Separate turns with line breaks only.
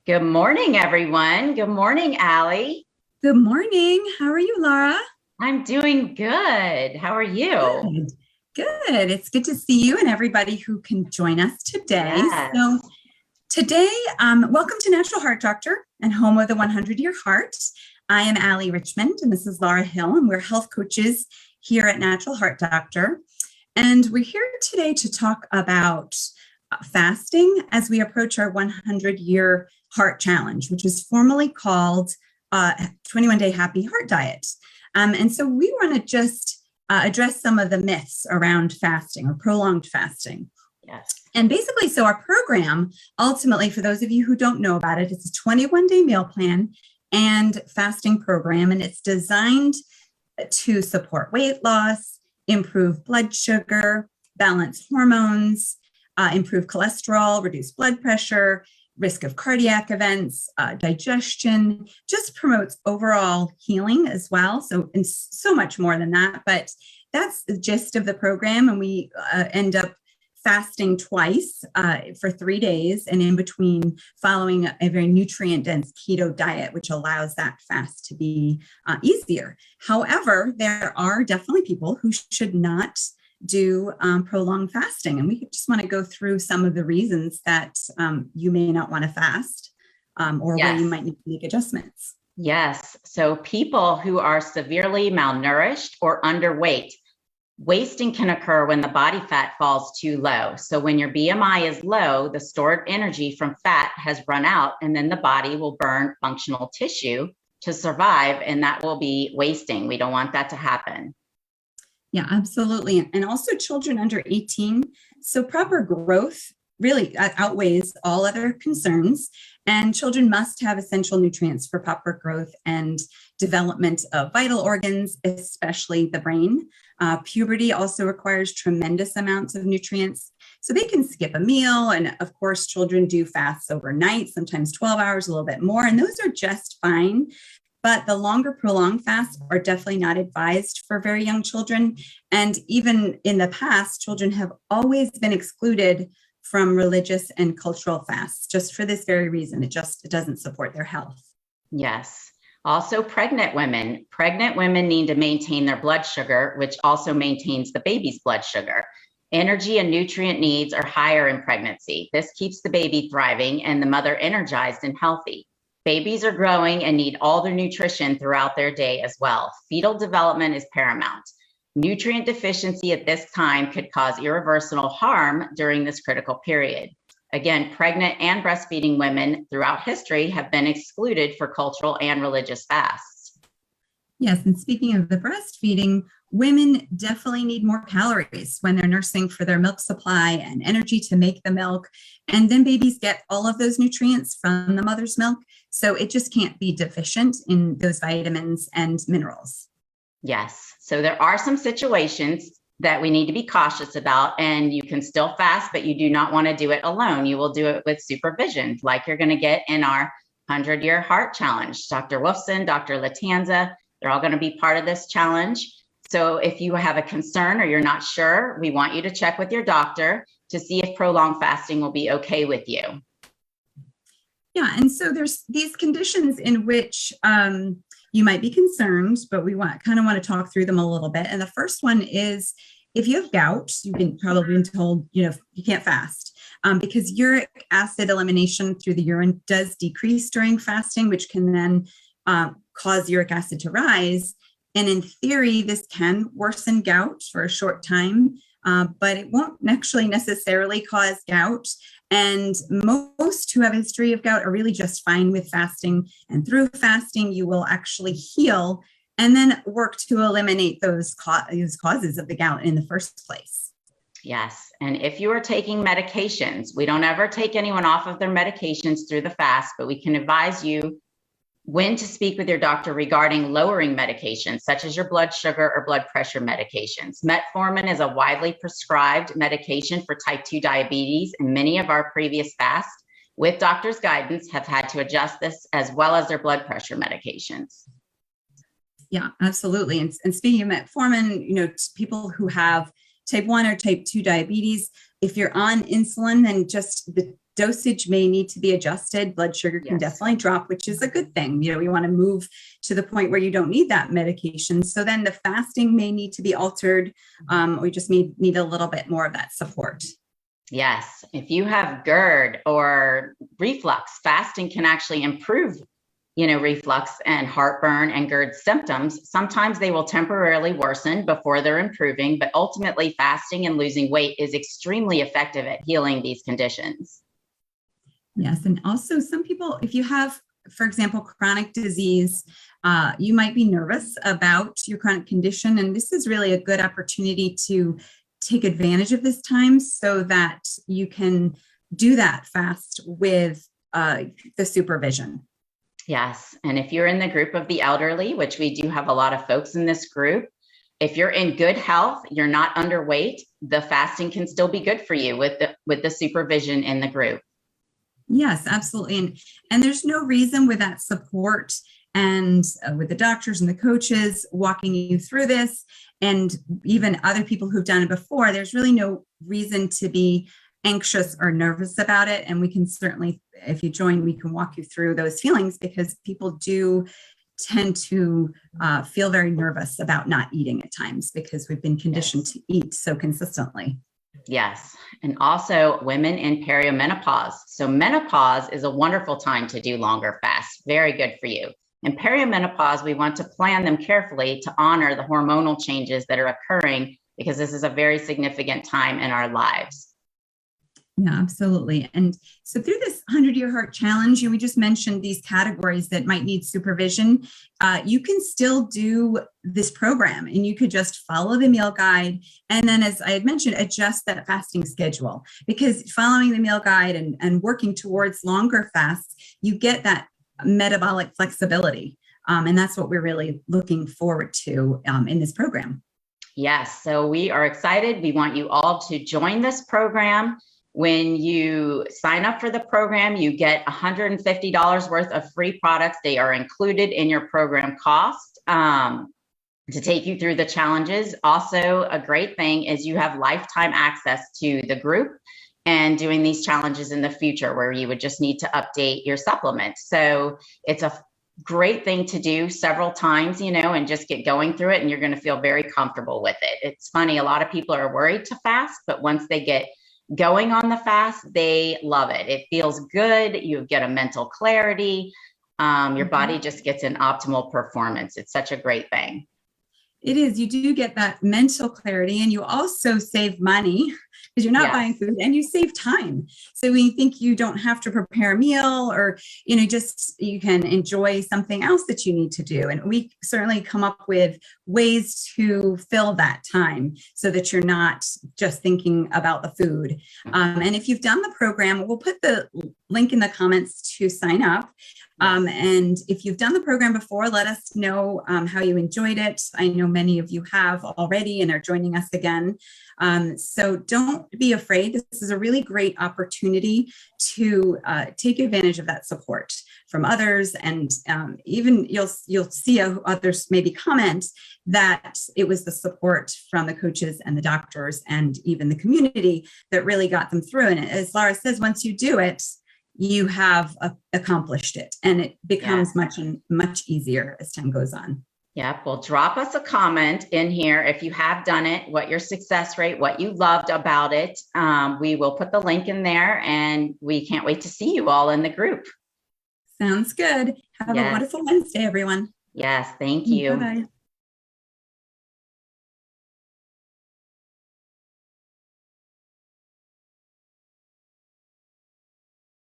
Good morning, everyone. Good morning, Allie.
Good morning. How are you, Laura?
I'm doing good. How are you?
Good. Good. It's good to see you and everybody who can join us today. So
Yes.
today, welcome to Natural Heart Doctor and home of the 100-Year Heart. I am Allie Richmond and this is Laura Hill, and we're health coaches here at Natural Heart Doctor. And we're here today to talk about fasting as we approach our 100-Year Heart Challenge, which is formally called 21-Day Happy Heart Diet. And so we want to just address some of the myths around fasting or prolonged fasting.
Yes.
And basically, so our program, ultimately, for those of you who don't know about it, it's a 21-day meal plan and fasting program, and it's designed to support weight loss, improve blood sugar, balance hormones, improve cholesterol, reduce blood pressure, risk of cardiac events, digestion, just promotes overall healing as well. So, and so much more than that, but that's the gist of the program. And we end up fasting twice for 3 days, and in between following a very nutrient dense keto diet, which allows that fast to be easier. However, there are definitely people who should not do prolonged fasting. And we just want to go through some of the reasons that you may not want to fast or where you
Yes.
might need to make adjustments.
Yes. So people who are severely malnourished or underweight, wasting can occur when the body fat falls too low. So when your BMI is low, the stored energy from fat has run out, and then the body will burn functional tissue to survive, and that will be wasting. We don't want that to happen.
Yeah, absolutely. And also children under 18. So proper growth really outweighs all other concerns. And children must have essential nutrients for proper growth and development of vital organs, especially the brain. Puberty also requires tremendous amounts of nutrients. So they can skip a meal. And of course, children do fasts overnight, sometimes 12 hours, a little bit more. And those are just fine. But the longer prolonged fasts are definitely not advised for very young children. And even in the past, children have always been excluded from religious and cultural fasts just for this very reason. It doesn't support their health.
Yes. Also, pregnant women. Pregnant women need to maintain their blood sugar, which also maintains the baby's blood sugar. Energy and nutrient needs are higher in pregnancy. This keeps the baby thriving and the mother energized and healthy. Babies are growing and need all their nutrition throughout their day as well. Fetal development is paramount. Nutrient deficiency at this time could cause irreversible harm during this critical period. Again, pregnant and breastfeeding women throughout history have been excluded for cultural and religious fasts.
Yes, and speaking of the breastfeeding, women definitely need more calories when they're nursing for their milk supply and energy to make the milk. And then babies get all of those nutrients from the mother's milk. So it just can't be deficient in those vitamins and minerals.
Yes. So there are some situations that we need to be cautious about, and you can still fast, but you do not want to do it alone. You will do it with supervision, like you're going to get in our 100-Year Heart Challenge. Dr. Wolfson, Dr. Latanza, they're all going to be part of this challenge. So if you have a concern or you're not sure, we want you to check with your doctor to see if prolonged fasting will be okay with you.
Yeah, and so there's these conditions in which you might be concerned, but we kind of want to talk through them a little bit. And the first one is if you have gout, you've probably been told, you can't fast because uric acid elimination through the urine does decrease during fasting, which can then cause uric acid to rise. And in theory, this can worsen gout for a short time, but it won't actually necessarily cause gout. And most who have a history of gout are really just fine with fasting. And through fasting, you will actually heal and then work to eliminate those causes of the gout in the first place.
Yes. And if you are taking medications, we don't ever take anyone off of their medications through the fast, but we can advise you when to speak with your doctor regarding lowering medications, such as your blood sugar or blood pressure medications. Metformin is a widely prescribed medication for type 2 diabetes, and many of our previous fasts, with doctor's guidance, have had to adjust this as well as their blood pressure medications.
Yeah, absolutely. And speaking of metformin, people who have type 1 or type 2 diabetes, if you're on insulin, then just dosage may need to be adjusted. Blood sugar can
Yes.
definitely drop, which is a good thing. We want to move to the point where you don't need that medication. So then the fasting may need to be altered. We just need a little bit more of that support.
Yes. If you have GERD or reflux, fasting can actually improve, reflux and heartburn and GERD symptoms. Sometimes they will temporarily worsen before they're improving, but ultimately fasting and losing weight is extremely effective at healing these conditions.
Yes. And also some people, if you have, for example, chronic disease, you might be nervous about your chronic condition. And this is really a good opportunity to take advantage of this time so that you can do that fast with the supervision.
Yes. And if you're in the group of the elderly, which we do have a lot of folks in this group, if you're in good health, you're not underweight, the fasting can still be good for you with the supervision in the group.
Yes, absolutely. And there's no reason with that support and with the doctors and the coaches walking you through this, and even other people who've done it before, there's really no reason to be anxious or nervous about it. And we can certainly, if you join, we can walk you through those feelings, because people do tend to feel very nervous about not eating at times because we've been conditioned to eat so consistently.
Yes. And also women in perimenopause. So menopause is a wonderful time to do longer fasts. Very good for you. In perimenopause, we want to plan them carefully to honor the hormonal changes that are occurring, because this is a very significant time in our lives.
Yeah, absolutely. And so through this 100-Year Heart Challenge, we just mentioned these categories that might need supervision. You can still do this program, and you could just follow the meal guide. And then, as I had mentioned, adjust that fasting schedule, because following the meal guide and working towards longer fasts, you get that metabolic flexibility. And that's what we're really looking forward to in this program.
Yes. So we are excited. We want you all to join this program. When you sign up for the program, you get $150 worth of free products. They are included in your program cost to take you through the challenges. Also, a great thing is you have lifetime access to the group and doing these challenges in the future, where you would just need to update your supplements. So it's a great thing to do several times, and just get going through it, and you're going to feel very comfortable with it. It's funny, a lot of people are worried to fast, but once they get going on the fast, they love it. It feels good. You get a mental clarity. Your body just gets an optimal performance. It's such a great thing.
It is. You do get that mental clarity, and you also save money because you're not buying food, and you save time. So when you think you don't have to prepare a meal, or, just you can enjoy something else that you need to do. And we certainly come up with ways to fill that time so that you're not just thinking about the food. And if you've done the program, we'll put the link in the comments to sign up. And if you've done the program before, let us know how you enjoyed it. I know many of you have already and are joining us again. So don't be afraid. This is a really great opportunity to take advantage of that support from others. And even you'll see others maybe comment that it was the support from the coaches and the doctors and even the community that really got them through. And as Laura says, once you do it, you have accomplished it, and it becomes much easier as time goes on.
Yep. Well, drop us a comment in here if you have done it, what your success rate, what you loved about it. We will put the link in there, and we can't wait to see you all in the group.
Sounds good. Have a wonderful Wednesday, everyone.
Yes. Thank you.
Bye-bye.